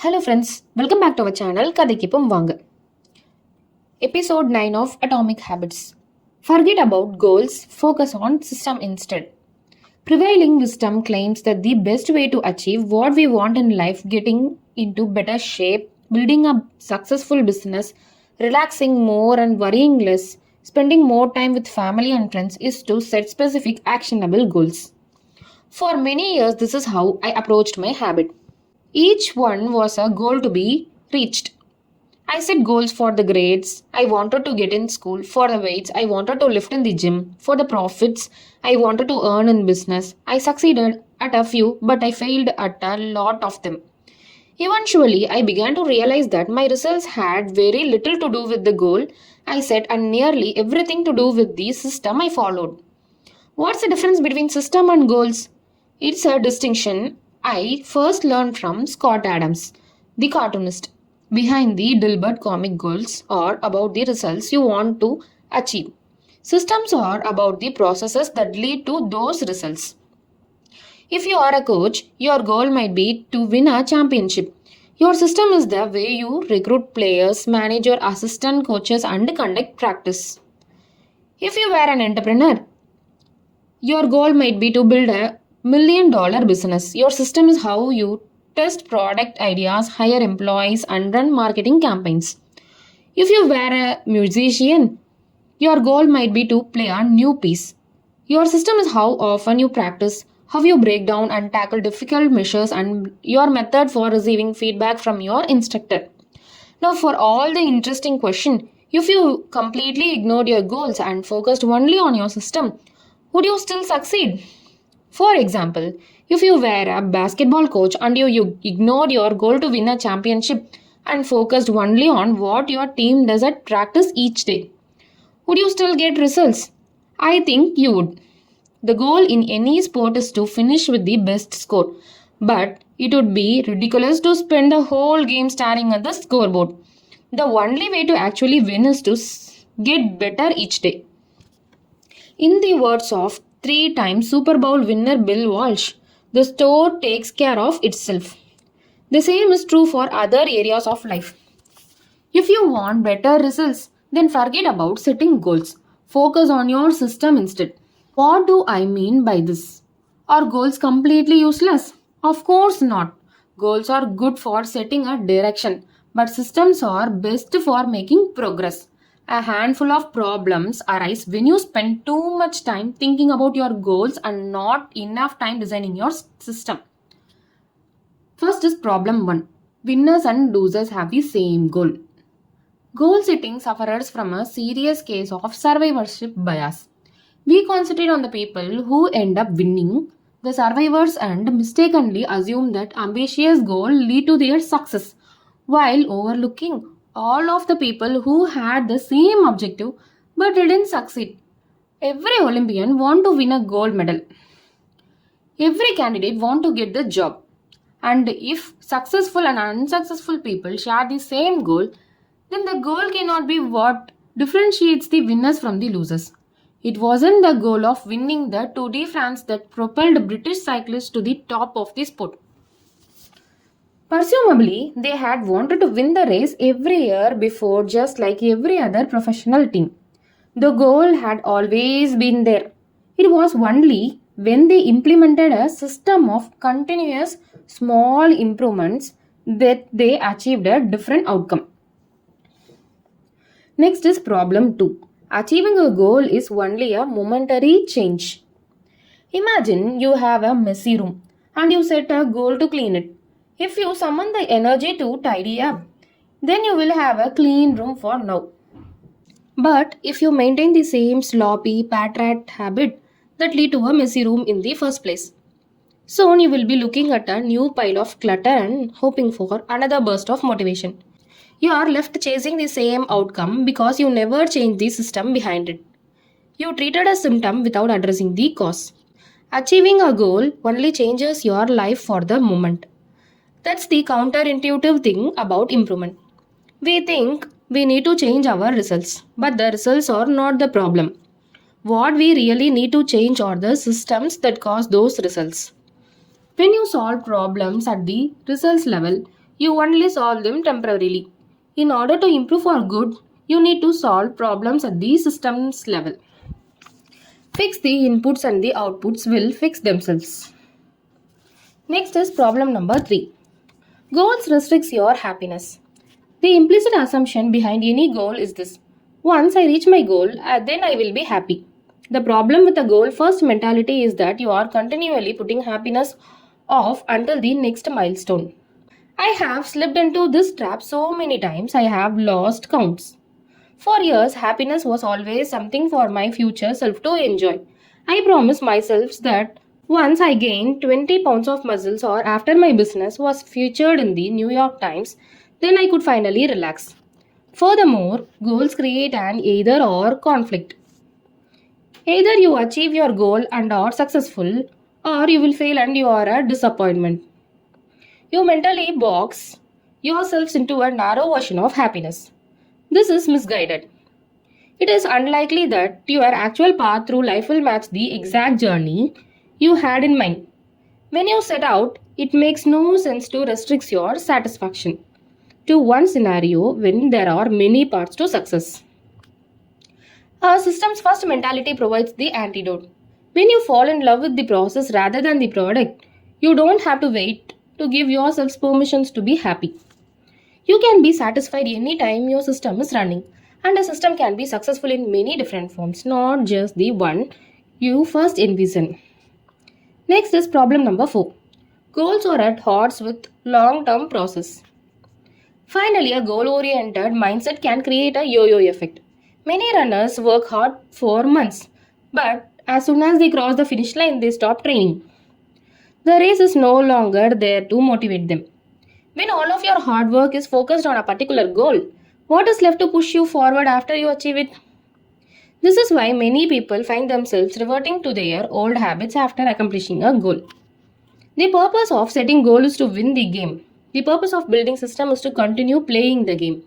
Hello friends, welcome back to our channel கதைக்கிப்பம் வாங்க. Episode 9 of Atomic Habits. Forget about goals, focus on system instead. Prevailing wisdom claims that the best way to achieve what we want in life, getting into better shape, building a successful business, relaxing more and worrying less, spending more time with family and friends is to set specific actionable goals. For many years, this is how I approached my habit. Each one was a goal to be reached. I set goals for the grades I wanted to get in school, for the weights I wanted to lift in the gym, for the profits I wanted to earn in business. I succeeded at a few, but I failed at a lot of them. Eventually, I began to realize that my results had very little to do with the goal I set and nearly everything to do with the system I followed. What's the difference between system and goals? It's a distinction I first learned from Scott Adams, the cartoonist. Behind the Dilbert comic, goals are about the results you want to achieve. Systems are about the processes that lead to those results. If you are a coach, your goal might be to win a championship. Your system is the way you recruit players, manage your assistant coaches, and conduct practice. If you were an entrepreneur, your goal might be to build a $1 million business. Your system is how you test product ideas, hire employees, and run marketing campaigns. If you were a musician, your goal might be to play a new piece. Your system is how often you practice, how you break down and tackle difficult measures, and your method for receiving feedback from your instructor. Now, for all the interesting question, if you completely ignored your goals and focused only on your system, would you still succeed? For example, if you were a basketball coach and you ignored your goal to win a championship and focused only on what your team does at practice each day, would you still get results? I think you would. The goal in any sport is to finish with the best score, but it would be ridiculous to spend the whole game staring at the scoreboard. The only way to actually win is to get better each day. In the words of 3-time Super Bowl winner Bill Walsh, the store takes care of itself. The same is true for other areas of life. If you want better results, then forget about setting goals. Focus on your system instead. What do I mean by this? Are goals completely useless? Of course not. Goals are good for setting a direction, but systems are best for making progress. A handful of problems arise when you spend too much time thinking about your goals and not enough time designing your system. First is problem 1. Winners and losers have the same goal. Goal setting suffers from a serious case of survivorship bias. We concentrate on the people who end up winning, the survivors, and mistakenly assume that ambitious goals lead to their success, while overlooking all of the people who had the same objective but didn't succeed. Every Olympian wants to win a gold medal. Every candidate wants to get the job. And if successful and unsuccessful people share the same goal, then the goal cannot be what differentiates the winners from the losers. It wasn't the goal of winning the Tour de France that propelled British cyclists to the top of the sport. Presumably, they had wanted to win the race every year before, just like every other professional team. The goal had always been there. It was only when they implemented a system of continuous small improvements that they achieved a different outcome. Next is problem 2. Achieving a goal is only a momentary change. Imagine you have a messy room and you set a goal to clean it. If you summon the energy to tidy up, then you will have a clean room for now. But if you maintain the same sloppy, pat-rat habit that lead to a messy room in the first place, soon you will be looking at a new pile of clutter and hoping for another burst of motivation. You are left chasing the same outcome because you never changed the system behind it. You treated a symptom without addressing the cause. Achieving a goal only changes your life for the moment. That's the counterintuitive thing about improvement. We think we need to change our results, but the results are not the problem. What we really need to change are the systems that cause those results. When you solve problems at the results level, You only solve them temporarily. In order to improve for good, you need to solve problems at the systems level. Fix the inputs and the outputs will fix themselves. Next is problem number 3. Goals restricts your happiness. The implicit assumption behind any goal is this: once I reach my goal, then I will be happy. The problem with the goal first mentality is that you are continually putting happiness off until the next milestone. I have slipped into this trap so many times I have lost counts. For years, happiness was always something for my future self to enjoy. I promised myself that once I gained 20 pounds of muscles or after my business was featured in the New York Times, then I could finally relax. Furthermore, goals create an either or conflict. Either you achieve your goal and are successful, or you will fail and you are a disappointment. You mentally box yourselves into a narrow version of happiness. This is misguided. It is unlikely that your actual path through life will match the exact journey you had in mind. When you set out, it makes no sense to restrict your satisfaction to one scenario when there are many paths to success. A system's first mentality provides the antidote. When you fall in love with the process rather than the product, you don't have to wait to give yourselves permissions to be happy. You can be satisfied anytime your system is running, and a system can be successful in many different forms, not just the one you first envision. Next is problem number 4. Goals are at odds with long-term process. Finally, a goal-oriented mindset can create a yo-yo effect. Many runners work hard for months, but as soon as they cross the finish line, they stop training. The race is no longer there to motivate them. When all of your hard work is focused on a particular goal, what is left to push you forward after you achieve it? This is why many people find themselves reverting to their old habits after accomplishing a goal. The purpose of setting goal is to win the game. The purpose of building system is to continue playing the game.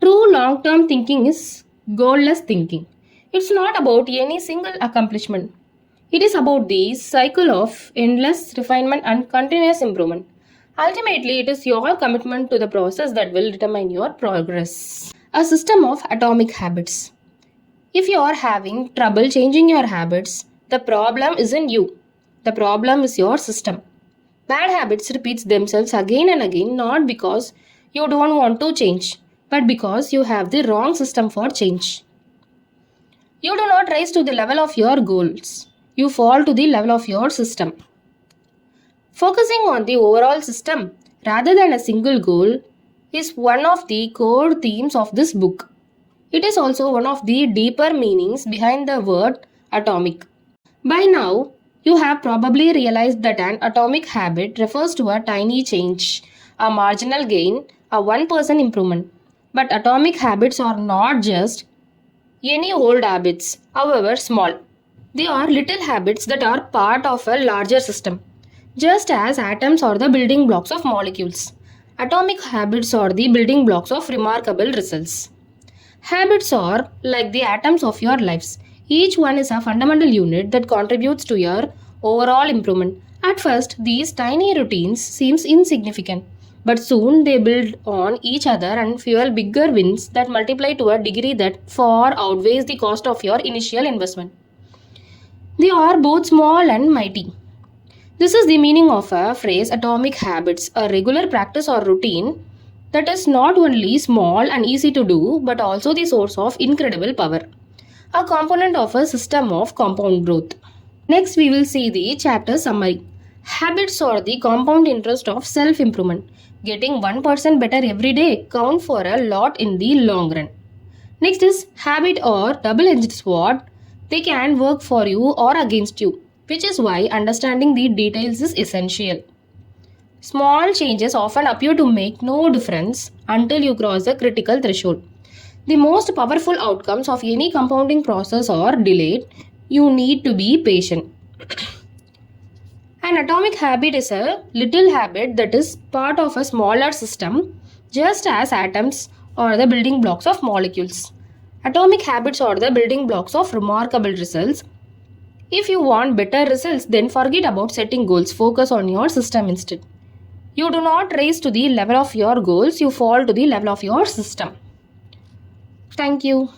True long-term thinking is goalless thinking. It's not about any single accomplishment. It is about the cycle of endless refinement and continuous improvement. Ultimately, it is your commitment to the process that will determine your progress. A system of atomic habits. If you are having trouble changing your habits, the problem isn't you. The problem is your system. Bad habits repeat themselves again and again, not because you don't want to change, but because you have the wrong system for change. You do not rise to the level of your goals. You fall to the level of your system. Focusing on the overall system rather than a single goal is one of the core themes of this book. It is also one of the deeper meanings behind the word atomic. By now, you have probably realized that an atomic habit refers to a tiny change, a marginal gain, a 1% improvement. But atomic habits are not just any old habits, however small. They are little habits that are part of a larger system. Just as atoms are the building blocks of molecules, atomic habits are the building blocks of remarkable results. Habits are like the atoms of your lives. Each one is a fundamental unit that contributes to your overall improvement. At first, these tiny routines seem insignificant, but soon they build on each other and fuel bigger wins that multiply to a degree that far outweighs the cost of your initial investment. They are both small and mighty. This is the meaning of a phrase atomic habits, a regular practice or routine that is not only small and easy to do but also the source of incredible power, a component of a system of compound growth. Next, we will see the chapter summary. Habits are the compound interest of self-improvement. Getting 1% better every day count for a lot in the long run. Next is habit or double-edged sword. They can work for you or against you, which is why understanding the details is essential. Small changes often appear to make no difference until you cross the critical threshold. The most powerful outcomes of any compounding process are delayed. You need to be patient. An atomic habit is a little habit that is part of a smaller system, just as atoms are the building blocks of molecules. Atomic habits are the building blocks of remarkable results. If you want better results, then forget about setting goals. Focus on your system instead. You do not raise to the level of your goals, you fall to the level of your system. Thank you.